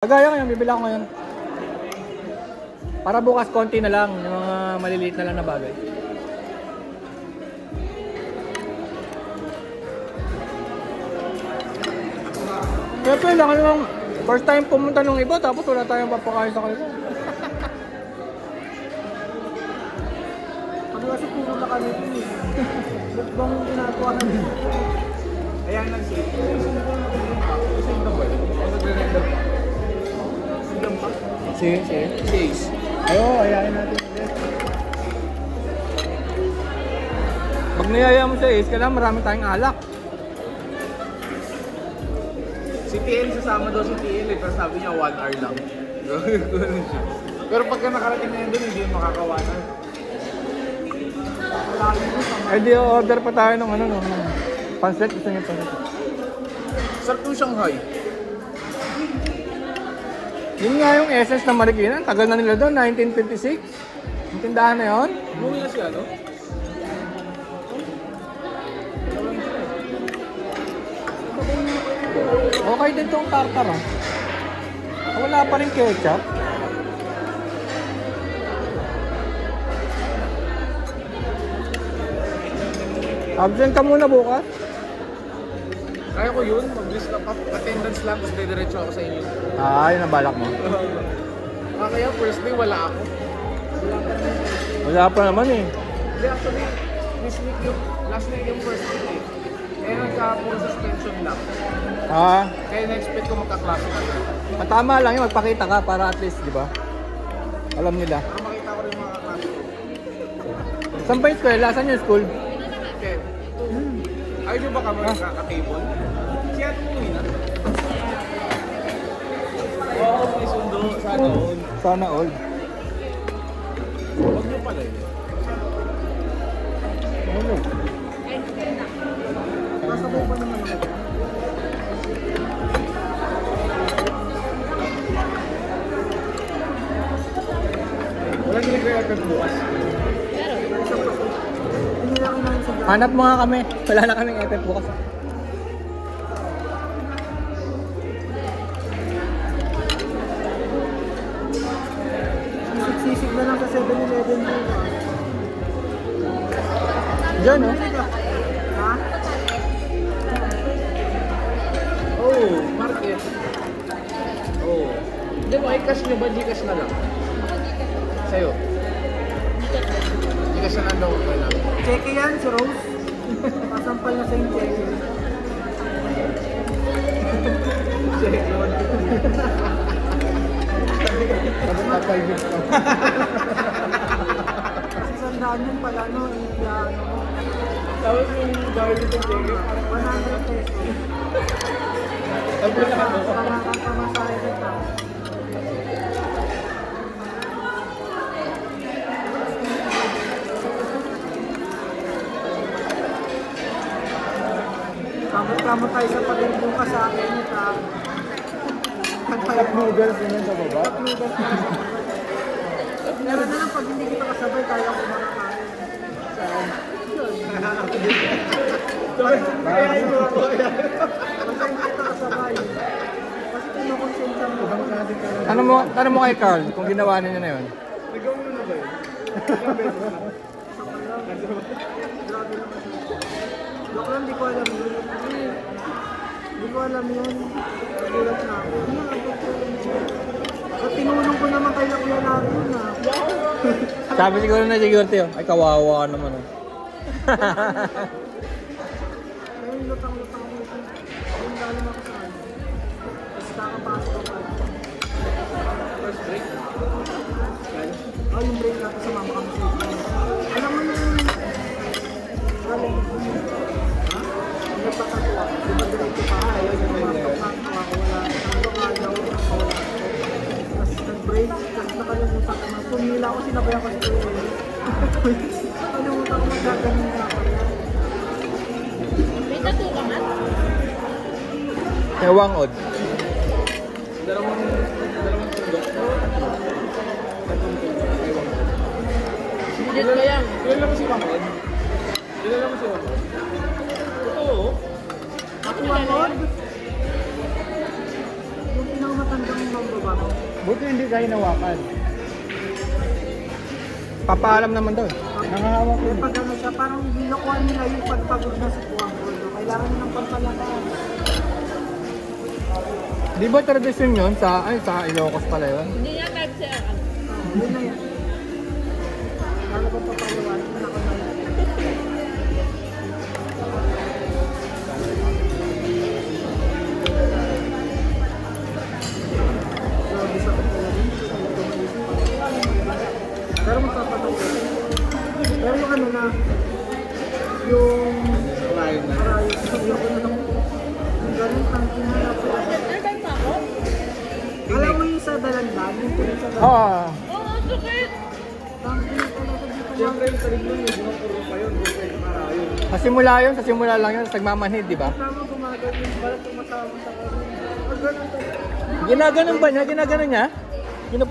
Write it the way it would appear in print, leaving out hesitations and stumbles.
Kagaya ngayon, bibila ko ngayon. Para bukas konti na lang, yung mga maliliit na lang na bagay. Siyempre lang, yung first time pumunta nung iba, tapos wala tayong papakain sa kanila. Kami kasi puro na kami ito eh. Ba't bang ginagawa kami? Ayan nag-save. Save na ba? Nagre-render pa? Sige. Chase. Ayo, ayayin natin ulit. Pag niyaya mo sa Ace, kailangan marami tayong alak. Si TL sasama daw si TL eh, pero sabi niya 1 hour lang. Pero pagka nakarating na yun doon, hindi makakawanan. Eh di order pa tayo ng ano, ng pancit. Gusto niyo pancit? Sarap to Shanghai. Yun nga yung essence ng Marikina. Tagal na nila doon, 1956. Yung tindahan na yun. Umuwi na siya, no? Okay din tong tartar ah. Wala pa rin ketchup. Absent ka muna bukas. Kaya ko yun, mag-list lang, attendance lang, tapos diretso ako sa inyo. Ah, yun ang balak mo. Kaya first day, wala ako. Wala pa naman eh. Hindi, actually, this week yung, last week yung first week eh. Kaya nagka-puro suspension lang. Ah, Kaya na-expect ko magka-klase na lang. tama lang yun, magpakita ka para at least, di ba? Alam nila. Para makita ko rin mga klase ko. Saan ba yung eskwela? Saan yung school? Okay. Ayaw nyo ba kami magkaka-table? Siya tumuwi na. Oo, may sundo. Sana all. Sana all. Huwag nyo pala yun. Ano? Masabay pa naman ako. Walang nag-record bukas. Hanap mo nga kami. Wala na kaming effect bukas. Sisig na lang sa 7-Eleven dito. Diyan oh. Ha? Oh, market. Oh. Hindi mo, i-cash nyo ba? Gcash na lang. Sa'yo. Gcash na lang daw. Cheque yan, si Rose. Pasampal na sa yung cheque. Cheque yun. Tapos tatay yun. Kasi sandaan yun pala, no? Tapos yung gawin dito cheque, parang 100 pesos. Tapos na ako. Pamasahe kita. Kamot tayo sa pag-ibong ka sa akin ito. Cup noodles yun sa baba. Cup noodles na sa baba. Meron na lang pag hindi kita kasabay, kaya ko makakain. Saan? Yun. Kaya yun ako. Pag hindi kita kasabay. Kasi kinukonsensya mo. Tanong mo kay Carl kung ginawa niya na yun. Nagawa mo na ba yun? Grabe naman siya. Joke lang, di ko alam yun. Di ko alam yun. Nagulat na ako. At tinulong ko naman kay Kuya Laro na. Sabi siguro na siguro tayo. Ay, kawawa ka naman oh. Ayun, lutang-lutang mo. Ayun, galing ako sa ano. Tapos kakapasok ako. First break? Oh, yung break natin sa mama kami sa ito. Alam mo yung... Galing. Nagpakatuwa. Di ba diretso pa? Ayaw yung nagpakatuwa ko. Wala. Nandok ayaw. Wala. Tapos nag-break. Tapos nakalimutan ko na. Tumila ako, sinabayan ko si Kuya. Nakalimutan ko magagaling na ako. May tattoo ka man? Ewang odd. Dalawang sundok. Legit ko yan. Kilala mo si Wangod? Kilala mo si Wangod? Oo. Ako kilala yan. Yung pinakamatandang member Buti hindi kayo nawakan. Papaalam naman daw. Nakahawak ko. Pag ano siya, parang binukuha nila yung pagpagod na si Juan Gordo. Kailangan nyo ng pampalakas. Di ba tradisyon yun sa Ilocos pala yun? Hindi niya type siya. Yun na yan. Lalo ba papalawan? Ako na yan. Grabe sa kapalarin. Pero magpapatay. Pero yung ano na, yung Kalayo na. marayos, yung ano na, yung ganun pang kinala po. Nagay pa ako? Alam mo yung sa dalandan, yung tuloy sa dalandan. Oo. Oo, sakit. Tangin na talaga dito. Siyempre yung sarili mo, yung puro pa yun, puro pa yung karayo. Sa simula lang yun, sa nagmamanhid, di ba? Tama gumagawin yung balat tumatama sa karin. Pag ganun talaga. Ginaganon ba niya? Ginaganon niya? Ginupok